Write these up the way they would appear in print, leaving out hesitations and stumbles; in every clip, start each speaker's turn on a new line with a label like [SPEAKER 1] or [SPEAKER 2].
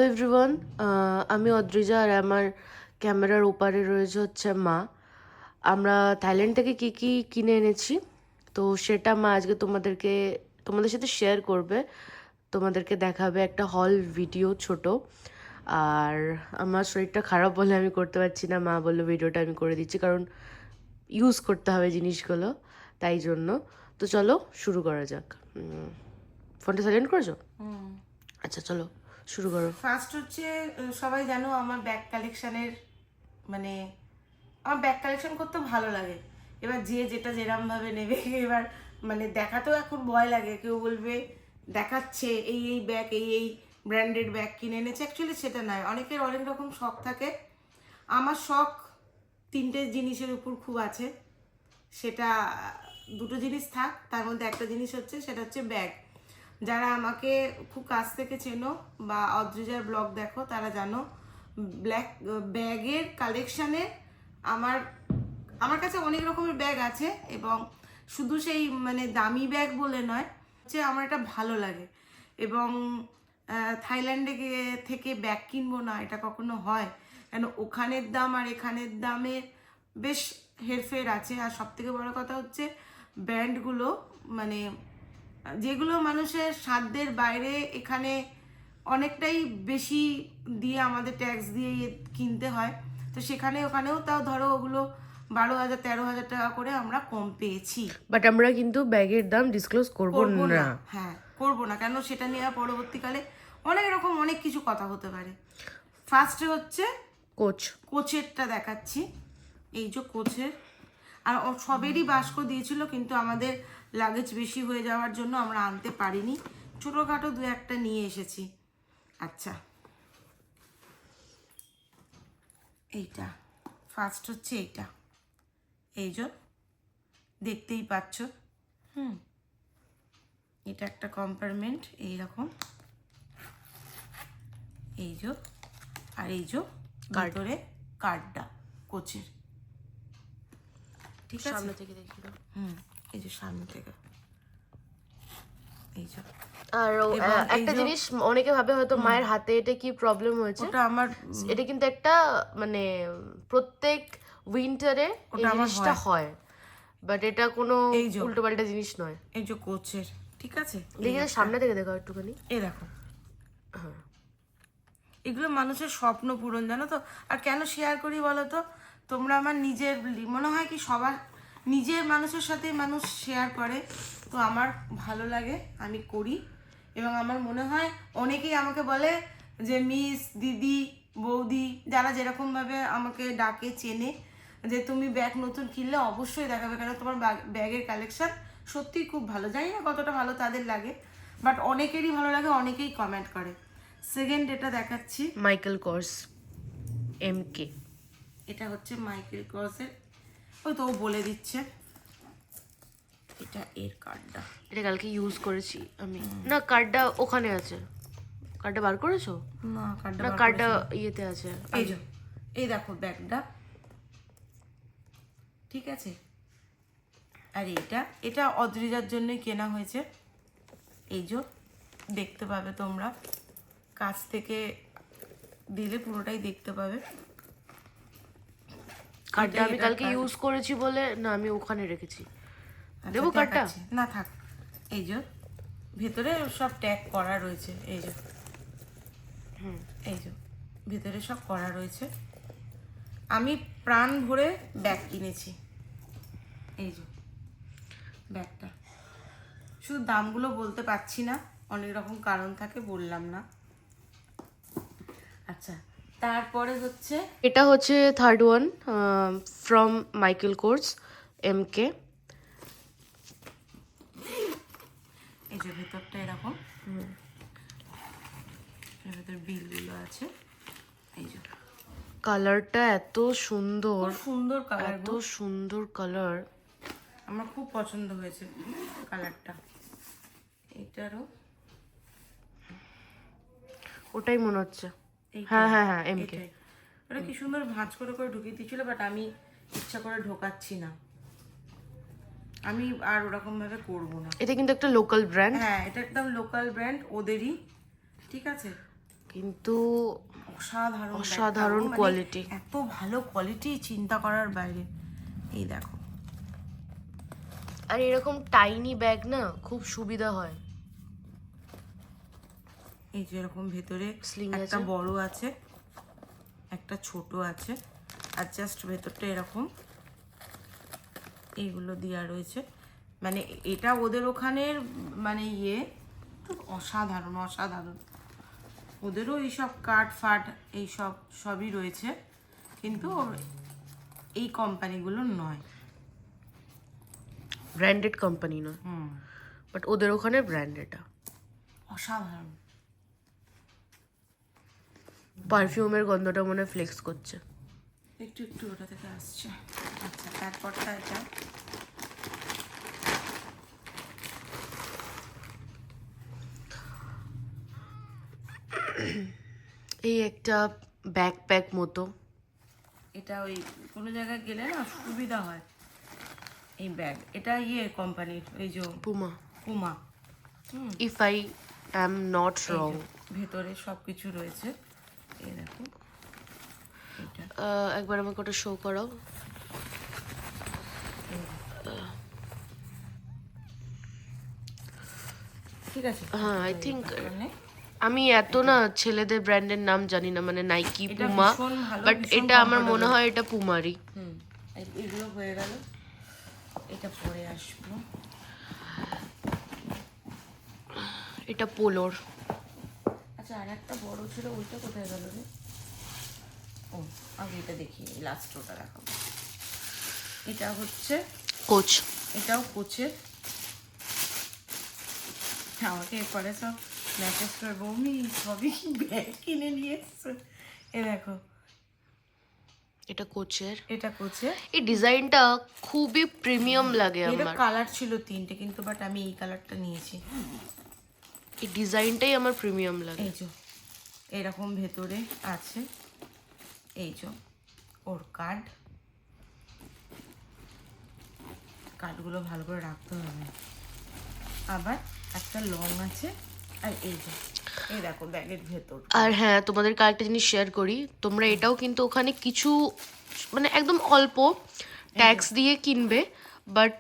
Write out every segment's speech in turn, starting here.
[SPEAKER 1] Hello everyone, আমি অদ্রিজা আর আমার ক্যামেরার ওপারে রয়েছে হচ্ছে মা। আমরা থাইল্যান্ড থেকে কী কী কিনে এনেছি তো সেটা মা আজকে তোমাদের সাথে শেয়ার করবে, তোমাদেরকে দেখাবে একটা হল ভিডিও ছোট। আর আমার শরীরটা খারাপ বলে আমি করতে পারছি না, মা বললো ভিডিওটা আমি করে দিচ্ছি কারণ ইউজ করতে হবে জিনিসগুলো, তাই জন্য। তো চলো শুরু করা যাক। ফোনটা সাইলেন্ট করেছো? আচ্ছা চলো শুরু করো।
[SPEAKER 2] ফার্স্ট হচ্ছে সবাই জানো আমার ব্যাগ কালেকশনের মানে আমার ব্যাগ কালেকশন করতে ভালো লাগে। এবার যে যেটা যেরম ভাবে নেবে এবার মানে দেখাতেও এখন ভয় লাগে, কেউ বলবে দেখাচ্ছে এই এই ব্যাগ এই এই ব্র্যান্ডেড ব্যাগ কিনে এনেছে, অ্যাকচুয়ালি সেটা নয়। অনেকের অনেক রকম শখ থাকে। আমার শখ তিনটে জিনিসের উপর খুব আছে, সেটা দুটো জিনিস থাক, তার মধ্যে একটা জিনিস হচ্ছে সেটা হচ্ছে ব্যাগ। যারা আমাকে খুব কাছ থেকে চেনো বা অদ্রিজার ব্লগ দেখো তারা জানো ব্যাগের কালেকশানে আমার আমার কাছে অনেক রকমের ব্যাগ আছে। এবং শুধু সেই মানে দামি ব্যাগ বলে নয়, হচ্ছে আমার এটা ভালো লাগে। এবং থাইল্যান্ডে থেকে ব্যাগ কিনবো না এটা কখনো হয়, কেন ওখানের দাম আর এখানের দামে বেশ হেরফের আছে। আর সবথেকে বড় কথা হচ্ছে ব্র্যান্ডগুলো মানে যেগুলো মানুষের সাধ্যের বাইরে, এখানে অনেকটাই বেশি দিয়ে আমাদের ট্যাক্স দিয়ে কিনতে হয়। তো ওখানেও তাও ধরো ওগুলো 12,000 13,000 টাকা করে আমরা কম পেয়েছি।
[SPEAKER 1] বাট আমরা কিন্তু ব্যাগের দাম ডিসক্লোজ করবো
[SPEAKER 2] করবো
[SPEAKER 1] না।
[SPEAKER 2] না, হ্যাঁ করবো না, কেন সেটা নিয়ে পরবর্তীকালে অনেক রকম অনেক কিছু কথা হতে পারে। ফার্স্টে হচ্ছে
[SPEAKER 1] কোচ।
[SPEAKER 2] কোচেরটা দেখাচ্ছি। এই যে কোচের, আর সবেরই বাস্ক দিয়েছিল কিন্তু আমাদের লাগেজ বেশি হয়ে যাওয়ার জন্য আমরা আনতে পারিনি, ছোটোখাটো দু একটা নিয়ে এসেছি। আচ্ছা, এইটা ফার্স্ট হচ্ছে এইটা, এই যে দেখতেই পাচ্ছ। এটা একটা কম্পার্টমেন্ট এইরকম, এই যে, আর এই যে ভিতরে কার্ডটা কোচের, ঠিক আছে?
[SPEAKER 1] সামনে থেকে দেখি দাও।
[SPEAKER 2] এই যে সামনে থেকে এই যে।
[SPEAKER 1] আর একটা জিনিস অনেকে ভাবে হয়তো মায়ের হাতে এটা কি প্রবলেম হয়েছে,
[SPEAKER 2] ওটা আমার
[SPEAKER 1] এটা কিন্তু একটা মানে প্রত্যেক উইন্টারে এই জিনিসটা হয়, বাট এটা কোনো
[SPEAKER 2] এই যে
[SPEAKER 1] উল্টোপাল্টা জিনিস নয়।
[SPEAKER 2] এই যে কোচের, ঠিক আছে?
[SPEAKER 1] দেখি সামনে থেকে দেখো একটুখানি।
[SPEAKER 2] এই দেখো, এগুলো মানুষের স্বপ্ন পূরণ, জানো তো। আর কেন শেয়ার করি বলো তো, তোমরা আমার নিজের মনে হয় কি সবার নিজের মানুষের সাথে মানুষ শেয়ার করে, তো আমার ভালো লাগে, আমি করি। এবং আমার মনে হয় অনেকেই আমাকে বলে যে মিস, দিদি, বৌদি, যারা যেরকমভাবে আমাকে ডাকে চেনে, যে তুমি ব্যাগ নতুন কিনলে অবশ্যই দেখাবে, কেন তোমার ব্যাগের কালেকশন সত্যিই খুব ভালো। জানি না কতটা ভালো তাদের লাগে, বাট অনেকেরই ভালো লাগে, অনেকেই কমেন্ট করে। সেকেন্ড এটা দেখাচ্ছি,
[SPEAKER 1] মাইকেল কর্স MK।
[SPEAKER 2] এটা হচ্ছে মাইকেল কর্সের, ওই তো ও বলে দিচ্ছে, এটা এর কার্ডটা।
[SPEAKER 1] এটা কালকে ইউজ করেছি আমি। না, কার্ডটা ওখানে আছে। কার্ডটা বার করেছো?
[SPEAKER 2] না, কার্ডটা
[SPEAKER 1] না, কার্ডটা ইয়েতে আছে।
[SPEAKER 2] এই যে, এই দেখো ব্যাগটা, ঠিক আছে? আর এটা অদ্রিজার জন্যই কেনা হয়েছে। এই যে দেখতে পাবে তোমরা, কাছ থেকে দিলে পুরোটাই দেখতে পাবে।
[SPEAKER 1] কার্ডটা আমি কালকে ইউজ করেছি বলে না, আমি ওখানে রেখেছি।
[SPEAKER 2] আচ্ছা,
[SPEAKER 1] দেবো কার্ডটা?
[SPEAKER 2] দেখাচ্ছি। না থাক, এই যে ভেতরে সব ট্যাগ করা রয়েছে, এই যে, এই যে ভেতরে সব করা রয়েছে। আমি প্রাণ ভরে ব্যাগ কিনেছি, এই যে ব্যাগটা। শুধু দামগুলো বলতে পারছি না, অনেক রকম কারণ থাকে, বললাম না। আচ্ছা, তারপরে হচ্ছে
[SPEAKER 1] এটা হচ্ছে third one from Michael course MK।
[SPEAKER 2] এই যে ভেতরটা এরকম, এর ভেতর বিলগুলো আছে। এই যে
[SPEAKER 1] কালারটা এত সুন্দর,
[SPEAKER 2] খুব সুন্দর কালার,
[SPEAKER 1] এত সুন্দর কালার,
[SPEAKER 2] আমার খুব পছন্দ হয়েছে কালারটা। এটারও
[SPEAKER 1] ওটাই মনে হচ্ছে। হ্যাঁ হ্যাঁ হ্যাঁ, MK।
[SPEAKER 2] ওটা কি সুন্দর ভাঁজ করে করে ঢুকিয়ে দিয়েছিল, বাট আমি ইচ্ছা করে ঢোকাচ্ছি না, আমি আর ওরকম ভাবে করবো না।
[SPEAKER 1] এটা কিন্তু একটা লোকাল ব্র্যান্ড।
[SPEAKER 2] হ্যাঁ, এটা একদম লোকাল ব্র্যান্ড ওদেরই, ঠিক আছে?
[SPEAKER 1] কিন্তু
[SPEAKER 2] অসাধারণ
[SPEAKER 1] অসাধারণ
[SPEAKER 2] ব্যাগটা,
[SPEAKER 1] কোয়ালিটি।
[SPEAKER 2] এত ভালো কোয়ালিটি চিন্তা করার বাইরে। এই দেখো,
[SPEAKER 1] আর এরকম টাইনি ব্যাগ না খুব সুবিধা হয়।
[SPEAKER 2] এই যে এরকম ভেতরে
[SPEAKER 1] Sling
[SPEAKER 2] একটা
[SPEAKER 1] আছে।
[SPEAKER 2] বড় আছে, একটা ছোট আছে, আর জাস্ট ভেতরটা এরকম এইগুলো দেওয়া রয়েছে। মানে এটা ওদের ওখানের মানে অসাধারণ অসাধারণ। ওদেরও এইসব কাঠ ফাট এইসব সবই রয়েছে, কিন্তু এই কোম্পানিগুলো নয়,
[SPEAKER 1] ব্র্যান্ডেড কোম্পানি নয়, বাট ওদের ওখানে ব্র্যান্ড এটা।
[SPEAKER 2] অসাধারণ।
[SPEAKER 1] পারফিউমের গন্ধটা মনে ফ্লেক্স করছে।
[SPEAKER 2] একটু একটু ওটা থেকে আসছে। আচ্ছা, তারপরটা এটা
[SPEAKER 1] এই একটা ব্যাকপ্যাক মতো।
[SPEAKER 2] এটা ওই কোনো জায়গায় গেলে না সুবিধা হয় এই ব্যাগ। এটা কোম্পানির, এই যে
[SPEAKER 1] Puma,
[SPEAKER 2] Puma.
[SPEAKER 1] If I am not wrong.
[SPEAKER 2] ভেতরে সব কিছু রয়েছে, এই দেখো এটা।
[SPEAKER 1] একবার আমাকে ওটা শো করাও।
[SPEAKER 2] ঠিক আছে,
[SPEAKER 1] হ্যাঁ, আই থিঙ্ক
[SPEAKER 2] মানে
[SPEAKER 1] আমি এত না ছেলেদের ব্র্যান্ডের নাম জানি না, মানে নাইকি,
[SPEAKER 2] এটা
[SPEAKER 1] পুমা,
[SPEAKER 2] ভীষণ ভালো,
[SPEAKER 1] বাট
[SPEAKER 2] ভীষণ
[SPEAKER 1] এটা আমার মনে
[SPEAKER 2] comfortable।
[SPEAKER 1] হয় এটা পুমারই।
[SPEAKER 2] এগুলো হয়ে গেল, এটা পরে আসবো।
[SPEAKER 1] এটা পোলোর।
[SPEAKER 2] আচ্ছা, আর একটা বড় ছিল, ওইটা কোথায় গেল রে? ও, আগে এটা দেখি, লাস্ট ওটা দেখাবো। এটা হচ্ছে
[SPEAKER 1] কোচ।
[SPEAKER 2] এটাও কোচের। আমাকে এরপরে সব মেসেজ করে, বৌমি সবই ব্যাগ কিনে নিয়ে এসছো। এ দেখো,
[SPEAKER 1] এটা কোচের।
[SPEAKER 2] এটা কোচের।
[SPEAKER 1] এই ডিজাইনটা খুবই প্রিমিয়াম লাগে
[SPEAKER 2] এটা
[SPEAKER 1] আমার।
[SPEAKER 2] কালার ছিল 3টে, কিন্তু বাট আমি এই কালারটা নিয়েছি।
[SPEAKER 1] এই ডিজাইনটাই আমার প্রিমিয়াম লাগে।
[SPEAKER 2] এই যে এরকম ভেতরে আছে, এই যে ওর কার্ডগুলো ভালো করে রাখতে হবে। আবার একটা লং আছে, আর এই যে এই দেখো ব্যাগের ভেতর।
[SPEAKER 1] আর হ্যাঁ, তোমাদেরকে আরেকটা জিনিস শেয়ার করি, তোমরা এটাও কিন্তু ওখানে কিছু মানে একদম অল্প ট্যাক্স দিয়ে কিনবে, বাট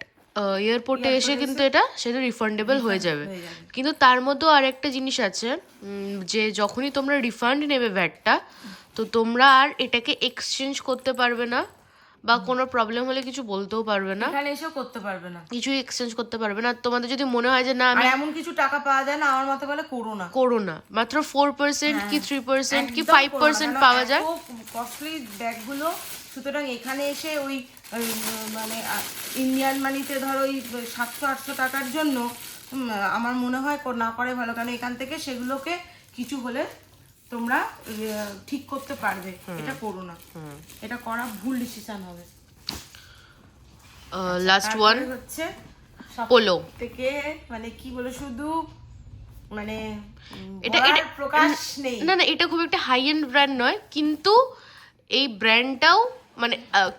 [SPEAKER 1] এয়ারপোর্টে এসে কিন্তু এটা সেটা রিফান্ডেবল হয়ে যাবে। কিন্তু তার মধ্যেও আর একটা জিনিস আছে, যে যখনই তোমরা রিফান্ড নেবে ভ্যাটটা, তো তোমরা আর এটাকে এক্সচেঞ্জ করতে পারবে না, বা কোনো প্রবলেম হলে কিছু বলতেও পারবে না,
[SPEAKER 2] এখানে এসেও করতে পারবে না,
[SPEAKER 1] কিছুই এক্সচেঞ্জ করতে পারবে না। তোমাদের যদি মনে হয় যে না
[SPEAKER 2] আর
[SPEAKER 1] আমি
[SPEAKER 2] এমন কিছু টাকা পাওয়া যায় না, আমার মতে বলে করো না।
[SPEAKER 1] করো না, মাত্র 4% কি 3% কি
[SPEAKER 2] একদম করো না,
[SPEAKER 1] 5%
[SPEAKER 2] কারণ
[SPEAKER 1] পাওয়া যায়।
[SPEAKER 2] এত কস্টলি ব্যাগগুলো, সুতরাং এখানে এসে ওই মানে ইন্ডিয়ান মানিতে ধরো ওই 700-800 টাকার জন্য আমার মনে হয় না করে ভালো, কারণ এখান থেকে সেগুলোকে কিছু হলে তোমরা ঠিক করতে পারবে। এটা করো না, এটা করা ভুল ডিসিশন হবে।
[SPEAKER 1] লাস্ট ওয়ান
[SPEAKER 2] হচ্ছে
[SPEAKER 1] পোলো।
[SPEAKER 2] থেকে মানে কি বলে, শুধু মানে
[SPEAKER 1] এটা
[SPEAKER 2] বলার প্রকাশ নেই।
[SPEAKER 1] না না, এটা খুব একটা হাই এন্ড ব্র্যান্ড নয়, কিন্তু এই ব্র্যান্ডটাও মানে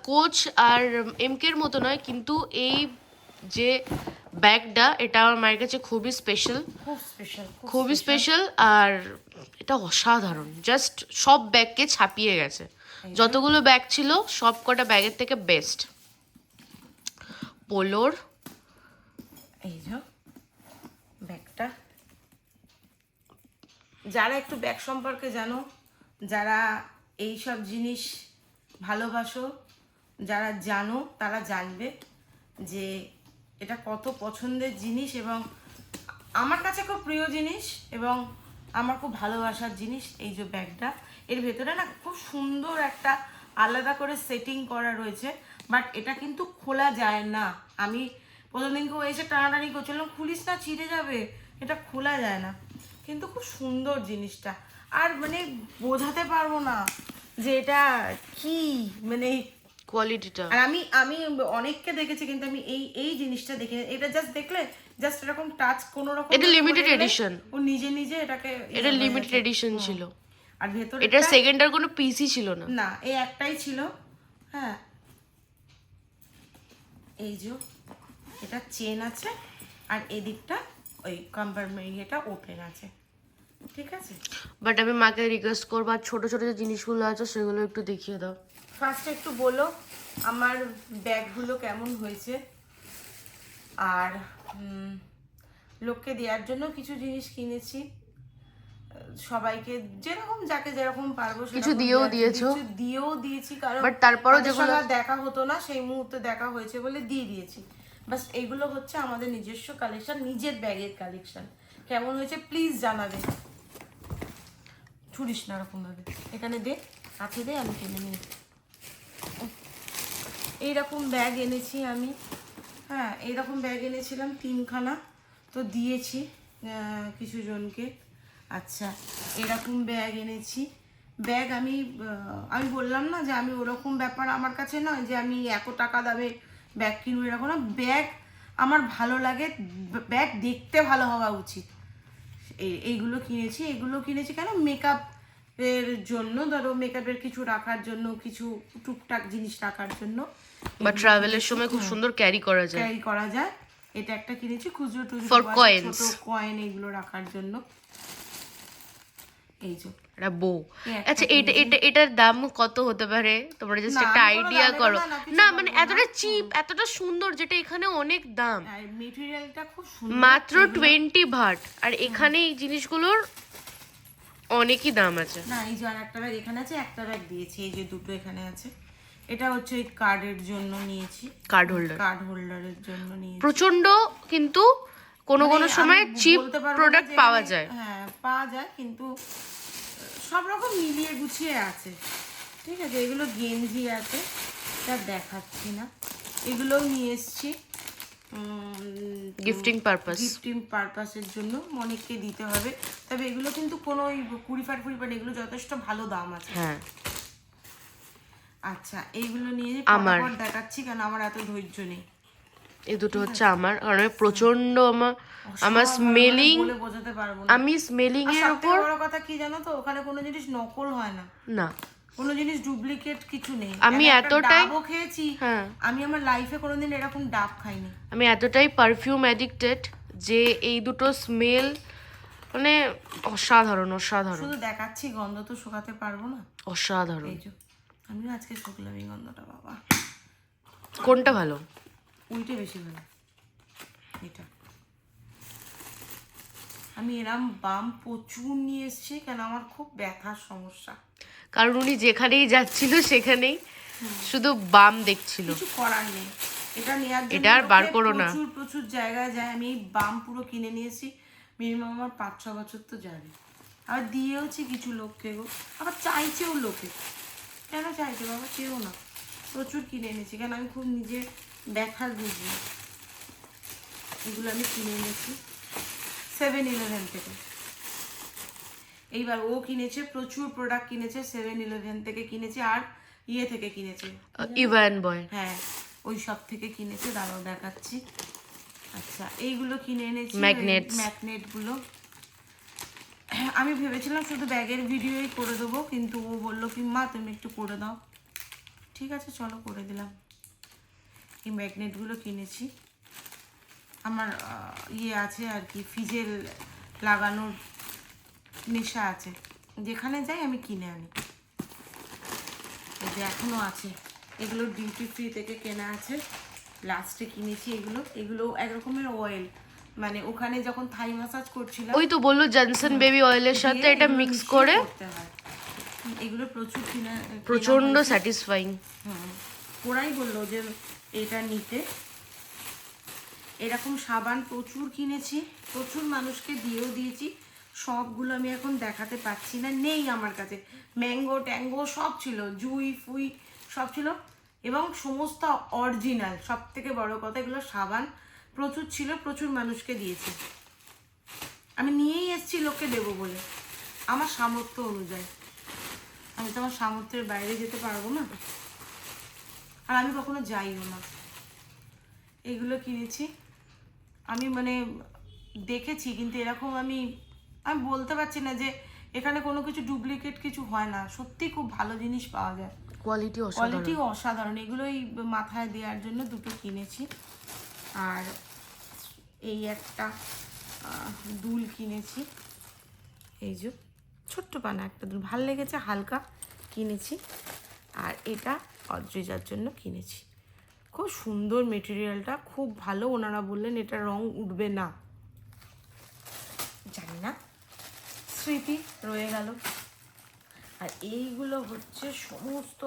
[SPEAKER 1] কোচ আর এমকের মতো নয়, কিন্তু এই যে ব্যাগটা, এটা আমার মায়ের কাছে খুবই স্পেশাল,
[SPEAKER 2] খুব স্পেশাল,
[SPEAKER 1] খুবই স্পেশাল। আর এটা অসাধারণ, জাস্ট সব ব্যাগকে ছাপিয়ে গেছে। যতগুলো ব্যাগ ছিল সব কটা ব্যাগের থেকে বেস্ট। পোলোর
[SPEAKER 2] এই যে ব্যাগটা, যারা একটু ব্যাগ সম্পর্কে জানো, যারা এই সব জিনিস ভালোবাসো, যারা জানো, তারা জানবে যে এটা কত পছন্দের জিনিস, এবং আমার কাছে খুব প্রিয় জিনিস, এবং আমার খুব ভালোবাসার জিনিস। এই যে ব্যাগটা, এর ভেতরে না খুব সুন্দর একটা আলাদা করে সেটিং করা রয়েছে, বাট এটা কিন্তু খোলা যায় না। আমি প্রথম দিন কেউ এসে টানাটানি করছিলাম, খুলিস না ছিঁড়ে যাবে, এটা খোলা যায় না, কিন্তু খুব সুন্দর জিনিসটা। আর মানে বোঝাতে পারবো না যে এটা কি মানে
[SPEAKER 1] কোয়ালিটিটা।
[SPEAKER 2] আর আমি আমি অনেককে দেখেছি, কিন্তু আমি এই জিনিসটা দেখি, এটা জাস্ট দেখলে জাস্ট এরকম টাচ কোনো রকম,
[SPEAKER 1] এটা লিমিটেড এডিশন,
[SPEAKER 2] ও নিজে নিজে এটাকে
[SPEAKER 1] এটা লিমিটেড এডিশন ছিল।
[SPEAKER 2] আর ভেতরে
[SPEAKER 1] এটা সেকেন্ড আর কোনো পিসই ছিল না,
[SPEAKER 2] না, এই একটাই ছিল। হ্যাঁ, এই যে এটা চেন আছে, আর এদিকটা ওই কম্পার্টমেন্ট এটা ওপেন আছে, ঠিক আছে।
[SPEAKER 1] বাট আমি মাকে রিকোয়েস্ট করবো আর ছোট ছোট যে জিনিসগুলো আছে সেগুলো একটু দেখিয়ে দাও।
[SPEAKER 2] ফার্স্টে একটু বলো আমার ব্যাগগুলো কেমন হয়েছে, আর লোককে দেওয়ার জন্য কিছু জিনিস কিনেছি, সবাইকে যেরকম যাকে যেরকম পারবো
[SPEAKER 1] কিছু দিয়েও দিয়েছো,
[SPEAKER 2] কিছু দিয়েও দিয়েছি, কারণ
[SPEAKER 1] বাট তারপরও
[SPEAKER 2] তাদের
[SPEAKER 1] যেগুলো
[SPEAKER 2] সঙ্গে দেখা হতো না, সেই মুহূর্তে দেখা হয়েছে বলে দিয়ে দিয়েছি। বাস এইগুলো হচ্ছে আমাদের নিজস্ব কালেকশন, নিজের ব্যাগের কালেকশন। কেমন হয়েছে প্লিজ জানাবে। ছুড়িস না এরকম ভাবে, এখানে দে, কাছে দে, আমি কিনে নিই। এইরকম ব্যাগ এনেছি আমি, হ্যাঁ এইরকম ব্যাগ এনেছিলাম 3খানা, তো দিয়েছি কিছু জনকে। আচ্ছা, এরকম ব্যাগ এনেছি। ব্যাগ আমি বললাম না যে আমি ওরকম ব্যাপার আমার কাছে নয় যে আমি এত টাকা দামে ব্যাগ কিনবো, এরকম না। ব্যাগ আমার ভালো লাগে, ব্যাগ দেখতে ভালো হওয়া উচিত। এইগুলো কিনেছি। এগুলো কিনেছি কেন, মেকআপ এর জন্য, ধরো মেকআপের কিছু রাখার জন্য, কিছু টুকটাক জিনিস রাখার জন্য,
[SPEAKER 1] বা ট্রাভেলের সময় খুব সুন্দর ক্যারি করা যায়।
[SPEAKER 2] ক্যারি করা যায়। এটা একটা কিনেছি, খুচরো টুচরো
[SPEAKER 1] For
[SPEAKER 2] বা
[SPEAKER 1] coins.
[SPEAKER 2] ছোট কয়েন এগুলো রাখার জন্য। এই যে
[SPEAKER 1] এটা বউ।
[SPEAKER 2] একটা
[SPEAKER 1] আচ্ছা, এটার দাম কত হতে পারে তোমরা জাস্ট
[SPEAKER 2] না,
[SPEAKER 1] একটা
[SPEAKER 2] আমি কোনো
[SPEAKER 1] আইডিয়া
[SPEAKER 2] দামেরও
[SPEAKER 1] করো
[SPEAKER 2] না, কিছু
[SPEAKER 1] না,
[SPEAKER 2] বলবো
[SPEAKER 1] মানে
[SPEAKER 2] না।
[SPEAKER 1] এতটা চিপ এতটা সুন্দর, যেটা এখানে অনেক দাম,
[SPEAKER 2] আর মেটেরিয়ালটা খুব সুন্দর,
[SPEAKER 1] মাত্র 20 ভাট, আর এখানে এই জিনিসগুলোর অনেকই দাম আছে।
[SPEAKER 2] না এই যে আর একটা ব্যাগ এখানে আছে, একটা ব্যাগ দিয়েছি, এই যে দুটো এখানে আছে। এটা হচ্ছে ওই কার্ডের জন্য নিয়েছি,
[SPEAKER 1] কার্ড হোল্ডার।
[SPEAKER 2] কার্ড হোল্ডারের জন্য নিয়েছি।
[SPEAKER 1] প্রচন্ড, কিন্তু কোনো
[SPEAKER 2] মানে
[SPEAKER 1] কোনো সময়
[SPEAKER 2] আমি
[SPEAKER 1] চিপ
[SPEAKER 2] বলতে পারবো না
[SPEAKER 1] প্রোডাক্ট
[SPEAKER 2] যে
[SPEAKER 1] পাওয়া
[SPEAKER 2] এখানে-
[SPEAKER 1] যায়।
[SPEAKER 2] হ্যাঁ পাওয়া যায়, কিন্তু সব রকম মিলিয়ে গুছিয়ে আছে। ঠিক আছে, এগুলো গেঞ্জি আছে, তা দেখাচ্ছি না। এগুলোও নিয়ে এসছি
[SPEAKER 1] গিফটিং পারপাস।
[SPEAKER 2] গিফটিং পারপাসের জন্য, অনেককে দিতে হবে। তবে এগুলো কিন্তু কোনো ওই কুড়িফাট এগুলো যথেষ্ট ভালো দাম আছে।
[SPEAKER 1] হ্যাঁ,
[SPEAKER 2] আচ্ছা, এইগুলো নিয়ে
[SPEAKER 1] আমার
[SPEAKER 2] পরপর দেখাচ্ছি, কারণ আমার এত ধৈর্য নেই।
[SPEAKER 1] এই দুটো হচ্ছে আমার, কারণ আমি প্রচন্ড আমার
[SPEAKER 2] অসাধারণ,
[SPEAKER 1] স্মেলিং,
[SPEAKER 2] বলে বোঝাতে পারবো না।
[SPEAKER 1] আমি স্মেলিং
[SPEAKER 2] আর
[SPEAKER 1] এর
[SPEAKER 2] সবথেকে
[SPEAKER 1] উপর
[SPEAKER 2] বড় কথা কি জানো তো, ওখানে কোনো জিনিস নকল হয় না,
[SPEAKER 1] না,
[SPEAKER 2] কোনো জিনিস ডুপ্লিকেট কিছু নেই।
[SPEAKER 1] আমি
[SPEAKER 2] একটা
[SPEAKER 1] এতটাই,
[SPEAKER 2] ডাবও খেয়েছি,
[SPEAKER 1] হ্যাঁ,
[SPEAKER 2] আমি আমার লাইফে কোনোদিন এরকম ডাব খাইনি।
[SPEAKER 1] আমি এতটাই পারফিউম অ্যাডিক্টেড যে এই দুটো স্মেল মানে অসাধারণ অসাধারণ
[SPEAKER 2] শুধু দেখাচ্ছি, গন্ধ তো শোকাতে পারবো না।
[SPEAKER 1] অসাধারণ।
[SPEAKER 2] এই যে আমিও আজকে শুকলাম এই গন্ধটা, বাবা
[SPEAKER 1] কোনটা ভালো?
[SPEAKER 2] ওইটা বেশি ভালো, এটা। আমি এরম বাম প্রচুর নিয়ে এসছি, কেন আমার খুব ব্যথার সমস্যা।
[SPEAKER 1] কারণ উনি যেখানেই যাচ্ছিল সেখানেই শুধু বাম দেখছিল।
[SPEAKER 2] কিছু করার নেই, এটা নেওয়ার জন্য
[SPEAKER 1] এটা আর বার
[SPEAKER 2] লোকে
[SPEAKER 1] করো না।
[SPEAKER 2] প্রচুর প্রচুর জায়গায় যায়। আমি এই বাম পুরো কিনে নিয়েছি, মিনিমাম আমার 5-6 বছর তো যাবে। আবার দিয়েওছি কিছু লোককে গো, আবার চাইছেও লোকে। কেন চাইছে বাবা, চেয়েও না, প্রচুর কিনে এনেছি, কেন আমি খুব নিজে ব্যথার বুঝি। এগুলো আমি কিনে এনেছি 7-Eleven থেকে। এইবার ও কিনেছে, প্রচুর প্রোডাক্ট কিনেছে, 7-Eleven থেকে কিনেছে, আর ইয়ে থেকে কিনেছে,
[SPEAKER 1] ইভান বয়।
[SPEAKER 2] হ্যাঁ ওই সব থেকে কিনেছে, দাঁড়াও দেখাচ্ছি। আচ্ছা, এইগুলো কিনে এনেছি,
[SPEAKER 1] Magnets.
[SPEAKER 2] ম্যাগনেটগুলো। আমি ভেবেছিলাম শুধু ব্যাগের ভিডিওই করে দেবো, কিন্তু ও বললো কি মা তুমি একটু করে দাও। ঠিক আছে চলো, করে দিলাম। এই ম্যাগনেটগুলো কিনেছি, আমার ইয়ে আছে আর কি, ফ্রিজে লাগানোর নেশা আছে, যেখানে যাই আমি কিনে আনি। এই যে এখনো আছে, এগুলো ডিউটি ফ্রি থেকে কেনা আছে, লাস্টে কিনেছি এগুলো। এগুলো এক রকমের অয়েল, মানে ওখানে যখন থাই ম্যাসাজ করছিলাম,
[SPEAKER 1] ওই তো বললো জনসন বেবি অয়েলের সাথে
[SPEAKER 2] দিয়ে
[SPEAKER 1] এটা
[SPEAKER 2] এগুলো
[SPEAKER 1] মিক্স
[SPEAKER 2] মিশিয়ে
[SPEAKER 1] করে,
[SPEAKER 2] করতে হয়। এগুলো প্রচুর কেনা
[SPEAKER 1] প্রচন্ড
[SPEAKER 2] হয়েছে।
[SPEAKER 1] স্যাটিসফাইং।
[SPEAKER 2] ওরাই বললো যে এটা নিতে। এরকম সাবান প্রচুর কিনেছি, প্রচুর মানুষকে দিয়েও দিয়েছি, সবগুলো আমি এখন দেখাতে পাচ্ছি না, নেই আমার কাছে। ম্যাঙ্গো ট্যাঙ্গো সব ছিল, জুই ফুই সব ছিল, এবং সমস্ত অরিজিনাল। সব থেকে বড় কথা, এগুলো সাবান প্রচুর ছিল, প্রচুর মানুষকে দিয়েছি। আমি নিয়েই এসেছি লোককে দেবো বলে, আমার সামর্থ্য অনুযায়ী। আমি তো আমার সামর্থ্যের বাইরে যেতে পারবো না, আর আমি কখনো যাইও না। এগুলো কিনেছি আমি, মানে দেখেছি, কিন্তু এরকম আমি বলতে পারছি না যে এখানে কোনো কিছু ডুপ্লিকেট কিছু হয় না। সত্যি খুব ভালো জিনিস পাওয়া যায়, কোয়ালিটি অসাধারণ। এগুলোই মাথায় দেওয়ার জন্য দুটো কিনেছি। আর এই একটা দুল কিনেছি, এই যে ছোট্ট পানা একটা দূর ভাল লেগেছে, হালকা কিনেছি। আর এটা অদ্রিজার জন্য কিনেছি। খুব সুন্দর মেটেরিয়ালটা, খুব ভালো। ওনারা বললেন এটা রং উঠবে না, জানি না, স্মৃতি রয়ে গেল। আর এইগুলো হচ্ছে সমস্ত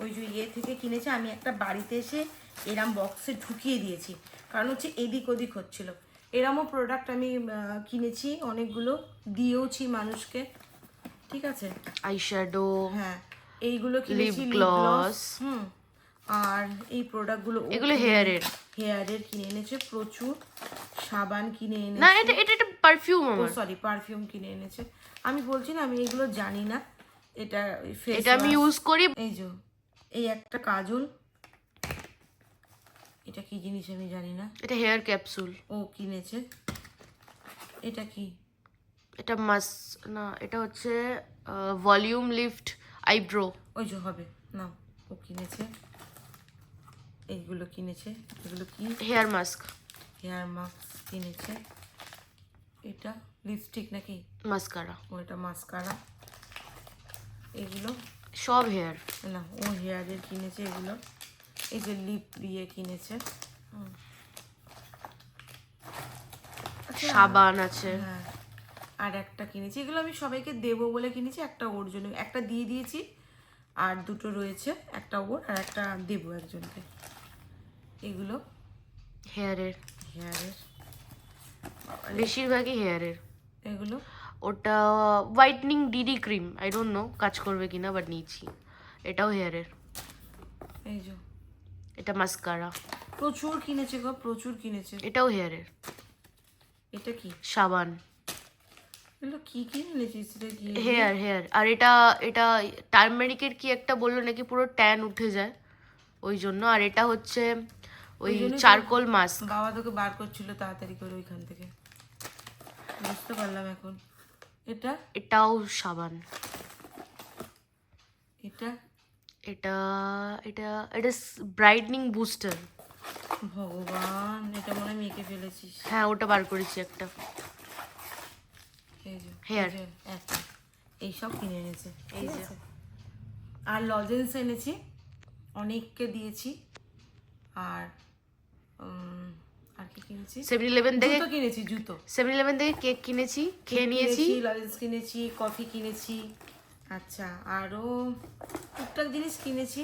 [SPEAKER 2] ওই যে ইয়ে থেকে কিনেছি। আমি একটা বাড়িতে এসে এরম বক্সে ঢুকিয়ে দিয়েছি, কারণ হচ্ছে এদিক ওদিক হচ্ছিল। এরমও প্রোডাক্ট আমি কিনেছি অনেকগুলো, দিয়েওছি মানুষকে, ঠিক আছে।
[SPEAKER 1] আইশ্যাডো,
[SPEAKER 2] হ্যাঁ, এইগুলো কিনেছি,
[SPEAKER 1] লিপ
[SPEAKER 2] লিপ গ্লস।
[SPEAKER 1] গ্লস,
[SPEAKER 2] আর এই প্রোডাক্টগুলো
[SPEAKER 1] এগুলো হেয়ারের।
[SPEAKER 2] হেয়ারের কিনে এনেছে প্রচুর। সাবান কিনে
[SPEAKER 1] না,
[SPEAKER 2] এনেছে।
[SPEAKER 1] এটা এটা একটা পারফিউম
[SPEAKER 2] ও
[SPEAKER 1] আমার।
[SPEAKER 2] সরি, পারফিউম কিনে এনেছে। আমি বলছি না আমি এগুলো জানি না। এটা ফেস
[SPEAKER 1] এটা আমি ইউজ করি।
[SPEAKER 2] এই যে এই একটা কাজল, এটা কি জিনিস আমি জানি না।
[SPEAKER 1] এটা হেয়ার ক্যাপসুল।
[SPEAKER 2] ও কিনেছে। এটা কি?
[SPEAKER 1] এটা না, এটা হচ্ছে ভলিউম লিফট আইব্রো।
[SPEAKER 2] ওই যে হবে না, ও কিনেছে। এইগুলো কিনেছে। এগুলো কি?
[SPEAKER 1] Hair mask.
[SPEAKER 2] হেয়ার মাস্ক কিনেছে। এটা লিপস্টিক নাকি?
[SPEAKER 1] মাস্কারা।
[SPEAKER 2] ও এটা মাস্কারা। এগুলো
[SPEAKER 1] সব হেয়ার।
[SPEAKER 2] না, ও হেয়ারের কিনেছে এগুলো। এই যে লিপ দিয়ে কিনেছে। আচ্ছা,
[SPEAKER 1] সাবান আছে।
[SPEAKER 2] হ্যাঁ, আর একটা কিনেছি। এগুলো আমি সবাইকে দেবো বলে কিনেছি। একটা ওর জন্য, একটা দিয়ে দিয়েছি, আর দুটো রয়েছে, একটা ওর আর একটা দেবো একজনকে। এগুলো
[SPEAKER 1] হেয়ারের,
[SPEAKER 2] হেয়ারের,
[SPEAKER 1] বেশিরভাগই হেয়ারের।
[SPEAKER 2] এগুলো
[SPEAKER 1] ওটা whitening DD cream, I don't know কাজ করবে কিনা, বাট নিয়েছি। এটাও হেয়ারের।
[SPEAKER 2] এই যে
[SPEAKER 1] এটা মাস্কারা।
[SPEAKER 2] প্রচুর কিনেছে গো, প্রচুর কিনেছে।
[SPEAKER 1] এটাও হেয়ারের।
[SPEAKER 2] এটা কি?
[SPEAKER 1] সাবান।
[SPEAKER 2] এগুলো কি কি এনেছিস? এটা কি?
[SPEAKER 1] Hair hair. আর এটা এটা টার্মেরিকের কি একটা বললো নাকি পুরো ট্যান উঠে যায় ওই জন্য। আর এটা হচ্ছে ওই
[SPEAKER 2] জন্যই তো
[SPEAKER 1] চারকোল মাস্ক।
[SPEAKER 2] বাবা তোকে বার করছিল তাড়াতাড়ি করে ওইখান থেকে, বুঝতে পারলাম এখন। এটা
[SPEAKER 1] এটাও সাবান।
[SPEAKER 2] এটা
[SPEAKER 1] এটা এটা এটা ব্রাইটনিং বুস্টার।
[SPEAKER 2] ভগবান, এটা মনে হয় মেখে ফেলেছিস।
[SPEAKER 1] হ্যাঁ, ওটা বার করেছি একটা।
[SPEAKER 2] এই যে
[SPEAKER 1] Hair.
[SPEAKER 2] এই যে একটা এইসব কিনে এনেছে, এই যে। আর লজেন্স এনেছি, অনেককে দিয়েছি। আর আর কি কিনেছি?
[SPEAKER 1] 7-Eleven থেকে
[SPEAKER 2] জুতো কিনেছি, জুতো
[SPEAKER 1] 7-Eleven থেকে কেক কিনেছি, খেয়ে নিয়েছি।
[SPEAKER 2] লজেন্স কিনেছি, কফি কিনেছি। আচ্ছা, আরও টুকটাক জিনিস কিনেছি।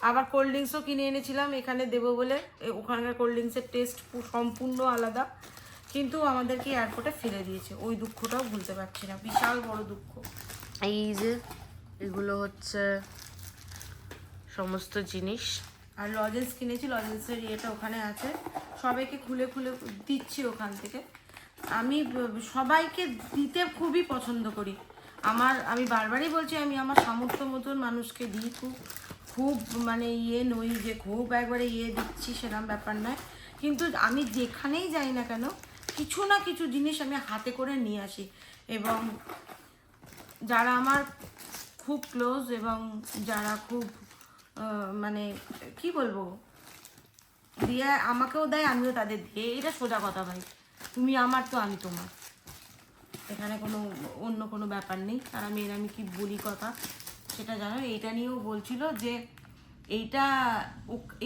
[SPEAKER 2] আবার কোল্ড ড্রিঙ্কসও কিনে এনেছিলাম এখানে দেবো বলে। ওখানকার কোল্ড ড্রিঙ্কসের টেস্ট সম্পূর্ণ আলাদা, কিন্তু আমাদেরকে এয়ারপোর্টে ফেলে দিয়েছে। ওই দুঃখটাও ভুলতে পারছি না, বিশাল বড় দুঃখ।
[SPEAKER 1] এই যে এগুলো হচ্ছে সমস্ত জিনিস।
[SPEAKER 2] আর লজেন্স কিনেছি, লজেন্সের ইয়েটা ওখানে আছে, সবাইকে খুলে খুলে দিচ্ছি ওখান থেকে। আমি সবাইকে দিতে খুবই পছন্দ করি। আমি বারবারই বলছি, আমি আমার সামর্থ্য মতন মানুষকে দিই। খুব খুব মানে ইয়ে নই যে খুব একবারে ইয়ে দিচ্ছি, সেরকম ব্যাপার নয়। কিন্তু আমি যেখানেই যাই না কেন, কিছু না কিছু জিনিস আমি হাতে করে নিয়ে আসি। এবং যারা আমার খুব ক্লোজ এবং যারা খুব মানে কি বলবো, দিয়ে আমাকেও দেয়, আমিও তাদের দিই। এটা সোজা কথা ভাই, তুমি আমার তো আমি তোমার, এখানে কোনো অন্য কোনো ব্যাপার নেই। আর আমি কি বলি কথা সেটা জানো। এইটা নিয়েও বলছিল যে এইটা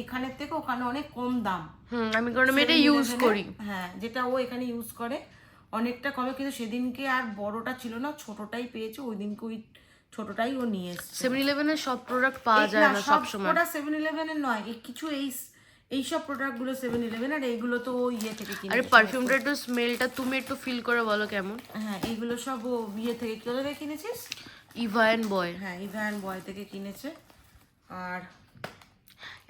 [SPEAKER 2] এখানের থেকে ওখানে অনেক কম দাম।
[SPEAKER 1] আমি কারণ আমি এটা ইউজ করি।
[SPEAKER 2] হ্যাঁ, যেটা ও এখানে ইউজ করে অনেকটা কমে। কিন্তু সেদিনকে আর বড়টা ছিল না, ছোটটাই পেয়েছে। ওই দিনকে ওই ছোটটাই ও নিয়ে এসেছে।
[SPEAKER 1] 7-Eleven-এর সব প্রোডাক্ট পাওয়া যায় না সব সময়।
[SPEAKER 2] ওটা 7-Eleven-এর নয়, কিছু এইসব প্রোডাক্টগুলো 7-Eleven, আর এইগুলো তো ও ইয়ে থেকে কিনে।
[SPEAKER 1] আরে পারফিউমটা একটু স্মেলটা তুমি একটু ফিল করে বলো কেমন।
[SPEAKER 2] হ্যাঁ, এইগুলো সব ও ইয়ে থেকে কোথা কিনেছিস?
[SPEAKER 1] ইভা এন্ড বয়।
[SPEAKER 2] হ্যাঁ, ইভা এন্ড বয় থেকে কিনেছে। আর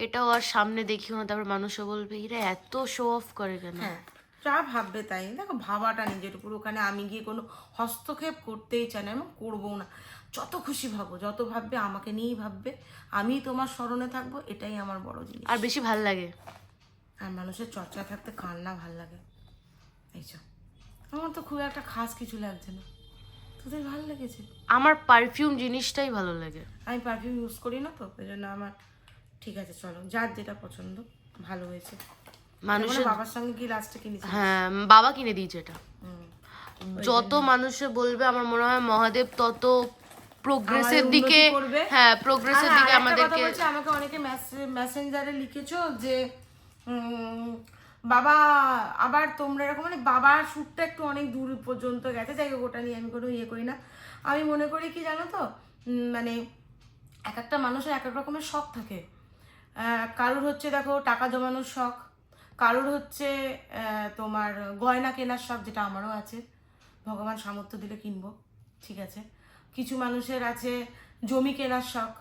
[SPEAKER 1] এটাও আর সামনে দেখিও না, তারপর মানুষও বলবে এরা এত শো অফ করে কেন।
[SPEAKER 2] হ্যাঁ, যা ভাববে তাই। দেখো, ভাবাটা নিজের উপর। ওখানে আমি গিয়ে কোনো হস্তক্ষেপ করতেই চাই না এবং করবো না। যত খুশি ভাবো, যত ভাববে আমাকে নিয়েই ভাববে, আমি তোমার স্মরণে থাকবো, এটাই আমার বড় জিনিস।
[SPEAKER 1] আর বেশি ভাল লাগে।
[SPEAKER 2] আর মানুষের চর্চা থাকতে কার না ভাল লাগে। এইসব আমার তো খুব একটা খাস কিছু লাগছে না। তোদের ভালো লেগেছে?
[SPEAKER 1] আমার পারফিউম জিনিসটাই ভালো লাগে।
[SPEAKER 2] আমি পারফিউম ইউজ করি না তো, ওই জন্য আমার ঠিক আছে। চলো, যার যেটা পছন্দ, ভালো হয়েছে। মানুষের বাবার সঙ্গে কি লাস্টে কিনেছি?
[SPEAKER 1] হ্যাঁ, বাবা কিনে দিয়েছে এটা। যত মানুষে বলবে আমার মনে হয় মহাদেব তত প্রোগ্রেসের
[SPEAKER 2] আমাদের
[SPEAKER 1] দিকে,
[SPEAKER 2] উন্নতি করবে।
[SPEAKER 1] হ্যাঁ প্রোগ্রেসের দিকে
[SPEAKER 2] কথা
[SPEAKER 1] আমাদেরকে।
[SPEAKER 2] বলছে, আমাকে অনেকে মেসেঞ্জারে লিখেছো যে বাবা আবার তোমরা এরকম, মানে বাবার সুরটা একটু অনেক দূর পর্যন্ত গেছে। যাই হোক, ওটা নিয়ে আমি কোনো ইয়ে করি না। আমি মনে করি কি জানো তো, মানে এক একটা মানুষের এক এক রকমের শখ থাকে। কারুর হচ্ছে দেখো টাকা জমানোর শখ, কারুর হচ্ছে তোমার গয়না কেনার শখ, যেটা আমারও আছে, ভগবান সামর্থ্য দিলে কিনবো, ঠিক আছে। কিছু মানুষের আছে জমি কেনার শখ,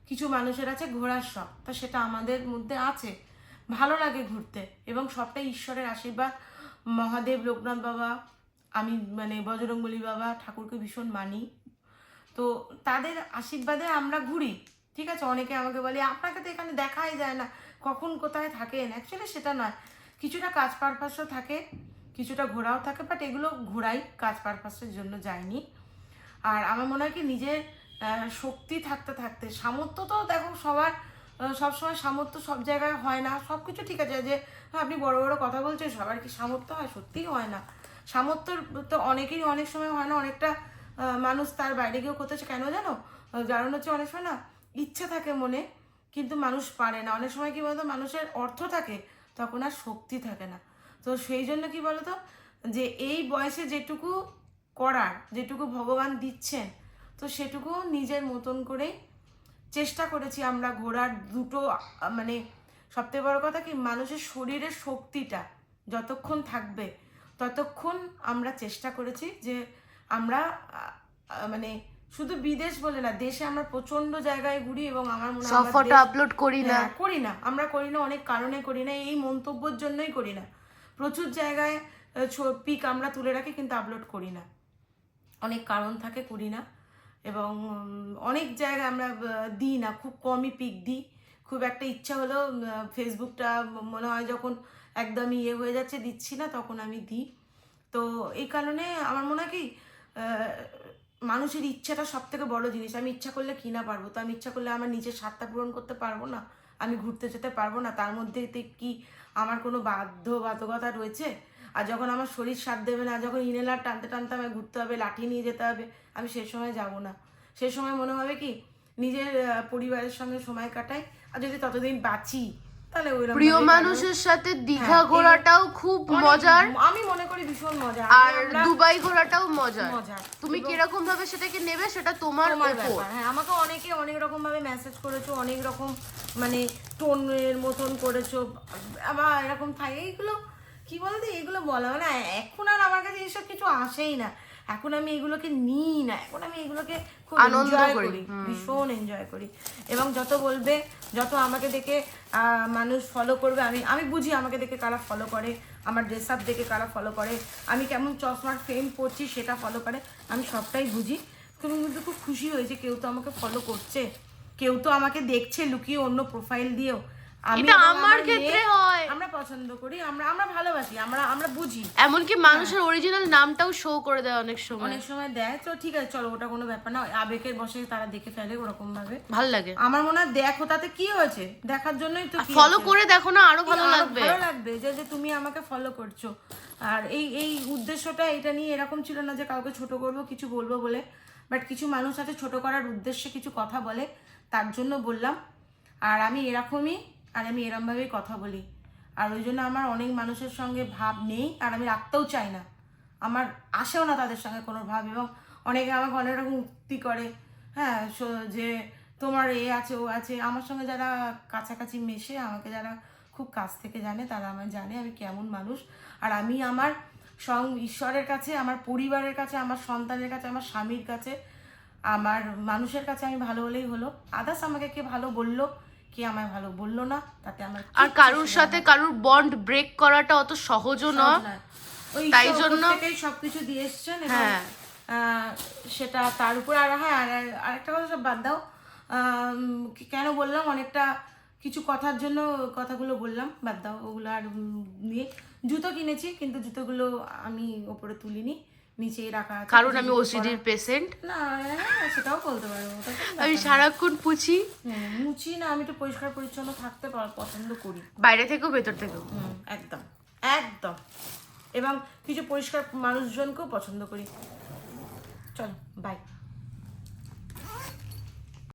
[SPEAKER 2] কিছু মানুষের আছে ঘোরার শখ। তা সেটা আমাদের মধ্যে আছে, ভালো লাগে ঘুরতে, এবং সবটাই ঈশ্বরের আশীর্বাদ। মহাদেব, লোকনাথ বাবা, আমি মানে বজরংবলী বাবা ঠাকুরকে ভীষণ মানি, তো তাদের আশীর্বাদে আমরা ঘুরি, ঠিক আছে। অনেকে আমাকে বলে আপনাকে তো এখানে দেখাই যায় না, কখন কোথায় থাকেন। অ্যাকচুয়ালি সেটা নয়, কিছুটা কাজ পারপাসও থাকে, কিছুটা ঘোরাও থাকে, বাট এগুলো ঘোরাই কাজ পারপাসের জন্য যায়নি। আর আমার মনে হয় কি, নিজের শক্তি থাকতে থাকতে, সামর্থ্য তো দেখো সবার সবসময় সামর্থ্য সব জায়গায় হয় না, সব কিছু ঠিক আছে। যে আপনি বড় বড় কথা বলছেন, সবার কি সামর্থ্য হয়? সত্যিই হয় না। সামর্থ্যর তো অনেকেরই অনেক সময় হয় না। অনেকটা মানুষ তার বাইরে গিয়েও করতেছে, কেন জানো? কারণ হচ্ছে অনেক সময় না ইচ্ছা থাকে মনে, কিন্তু মানুষ পারে না। অনেক সময় কি বলতো, মানুষের অর্থ থাকে, তখন আর শক্তি থাকে না। তো সেই জন্য কি বলতো, যে এই বয়সে যেটুকু করার, যেটুকু ভগবান দিচ্ছেন, তো সেটুকু নিজের মতন করেই চেষ্টা করেছি আমরা ঘোরার। দুটো মানে সবথেকে বড় কথা কি, মানুষের শরীরের শক্তিটা যতক্ষণ থাকবে ততক্ষণ আমরা চেষ্টা করেছি যে আমরা মানে শুধু বিদেশ বলে না, দেশে আমরা প্রচন্ড জায়গায় ঘুরি। এবং আমার মনে হয়
[SPEAKER 1] সব ফটো আপলোড করি না,
[SPEAKER 2] আমরা করি না, অনেক কারণে করি না, এই মন্তব্যের জন্যই করি না। প্রচুর জায়গায় পিক আমরা তুলে রাখি, কিন্তু আপলোড করি না, অনেক কারণ থাকে করি না। এবং অনেক জায়গায় আমরা দিই না, খুব কমই পিক দিই। খুব একটা ইচ্ছা হলো, ফেসবুকটা মনে হয় যখন একদমই ইয়ে হয়ে যাচ্ছে, দিচ্ছি না, তখন আমি দিই। তো এই কারণে আমার মনে হয় কি, মানুষের ইচ্ছাটা সব থেকে বড় জিনিস। আমি ইচ্ছা করলে কি না পারবো? তো আমি ইচ্ছা করলে আমার নিজের স্বার্থটা পূরণ করতে পারবো না? আমি ঘুরতে যেতে পারবো না? তার মধ্যে কি আমার কোনো বাধ্যবাধকতা রয়েছে? আর যখন আমার শরীর সাথ দেবে না, যখন ইনহেলার টানতে টানতে আমায় ঘুরতে হবে, লাঠি নিয়ে যেতে হবে, আমি সেই সময় যাব না। সেই সময় মনে হবে কি, নিজের পরিবারের সঙ্গে সময় কাটাই, আর যদি ততদিন বাঁচি তাহলে ওইরকম
[SPEAKER 1] প্রিয় মানুষের সাথে দীঘা ঘোরাটাও খুব মজার,
[SPEAKER 2] আমি মনে করি ভীষণ মজা।
[SPEAKER 1] আর দুবাই ঘোরাটাও মজার। তুমি কিরকম ভাবে সেটাকে নেবে সেটা তোমার উপর।
[SPEAKER 2] হ্যাঁ, আমাকে অনেকে অনেক রকম ভাবে মেসেজ করেছো, অনেক রকম মানে টোনের মতন করেছো, আবার এরকম থাকে। এইগুলো কি বলতো, এগুলো বলা মানে এখন আর আমার কাছে এইসব কিছু আসেই না। এখন আমি এগুলোকে নিই না, এখন আমি এগুলোকে খুব এনজয় করি, ভীষণ এনজয় করি। এবং যত বলবে, যত আমাকে দেখে মানুষ ফলো করবে, আমি বুঝি আমাকে দেখে কারা ফলো করে, আমার ড্রেস আপ দেখে কারা ফলো করে, আমি কেমন চশমার ফ্রেম পরছি সেটা ফলো করে, আমি সবটাই বুঝি। কিন্তু খুব খুশি হয়েছে, কেউ তো আমাকে ফলো করছে, কেউ তো আমাকে দেখছে লুকিয়ে অন্য প্রোফাইল দিয়েও।
[SPEAKER 1] এটা আমার ক্ষেত্রে হয়,
[SPEAKER 2] আমরা পছন্দ করি, আমরা ভালোবাসি, আমরা বুঝি।
[SPEAKER 1] এমনকি মানুষের অরিজিনাল নামটাও শো করে দেয় অনেক সময়
[SPEAKER 2] দেয়। তো ঠিক আছে, চলো, ওটা কোনো ব্যাপার না, আবেগের বশে তারা দেখে ফেলে ওরকম ভাবে,
[SPEAKER 1] ভালো লাগে।
[SPEAKER 2] আমার মনে হয় দেখো, তাতে কি হয়েছে, দেখার জন্যই তো।
[SPEAKER 1] ফলো করে দেখো না, আরো ভালো লাগবে
[SPEAKER 2] যে তুমি আমাকে ফলো করছো। আর এই উদ্দেশ্যটা এটা নিয়ে এরকম ছিল না যে কাউকে ছোট করব, কিছু বলবো বলে। বাট কিছু মানুষ আছে ছোট করার উদ্দেশ্যে কিছু কথা বলে, তার জন্য বললাম। আর আমি এরকমই, আর আমি এরমভাবেই কথা বলি। আর ওই জন্য আমার অনেক মানুষের সঙ্গে ভাব নেই, আর আমি রাখতেও চাই না, আমার আসেও না তাদের সঙ্গে কোনো ভাব। এবং অনেকে আমাকে অনেক রকম উক্তি করে, হ্যাঁ, যে তোমার এ আছে ও আছে। আমার সঙ্গে যারা কাছাকাছি মেশে, আমাকে যারা খুব কাছ থেকে জানে, তারা আমার জানে আমি কেমন মানুষ। আর আমি আমার ঈশ্বরের কাছে, আমার পরিবারের কাছে, আমার সন্তানের কাছে, আমার স্বামীর কাছে, আমার মানুষের কাছে আমি ভালো হলেই হলো। আদার্স আমাকে কে ভালো বললো, কে আমায় ভালো বললো না, তাতে আমার
[SPEAKER 1] আর কারুর সাথে কারুর বন্ড ব্রেক করাটা অত সহজও নয়, তাই জন্য
[SPEAKER 2] সবকিছু দিয়ে এসছেন। সেটা তার উপর। আর হ্যাঁ, আর একটা কথা, সব বাদ দাও, কেন বললাম, অনেকটা কিছু কথার জন্য কথাগুলো বললাম, বাদ দাও ওগুলো। আর নিয়ে জুতো কিনেছি, কিন্তু জুতোগুলো আমি ওপরে তুলিনি, নিচেই রাখা আছে,
[SPEAKER 1] কারণ আমি ওসিডির পেশেন্ট
[SPEAKER 2] না। সেটাও বলতে পারবো,
[SPEAKER 1] আমি সারাক্ষণ
[SPEAKER 2] মুছি না, আমি তো পরিষ্কার পরিচ্ছন্ন থাকতে পছন্দ করি,
[SPEAKER 1] বাইরে থেকেও ভেতর থেকেও।
[SPEAKER 2] একদম একদম। এবং কিছু পরিষ্কার মানুষজনকেও পছন্দ করি। চলো বাই।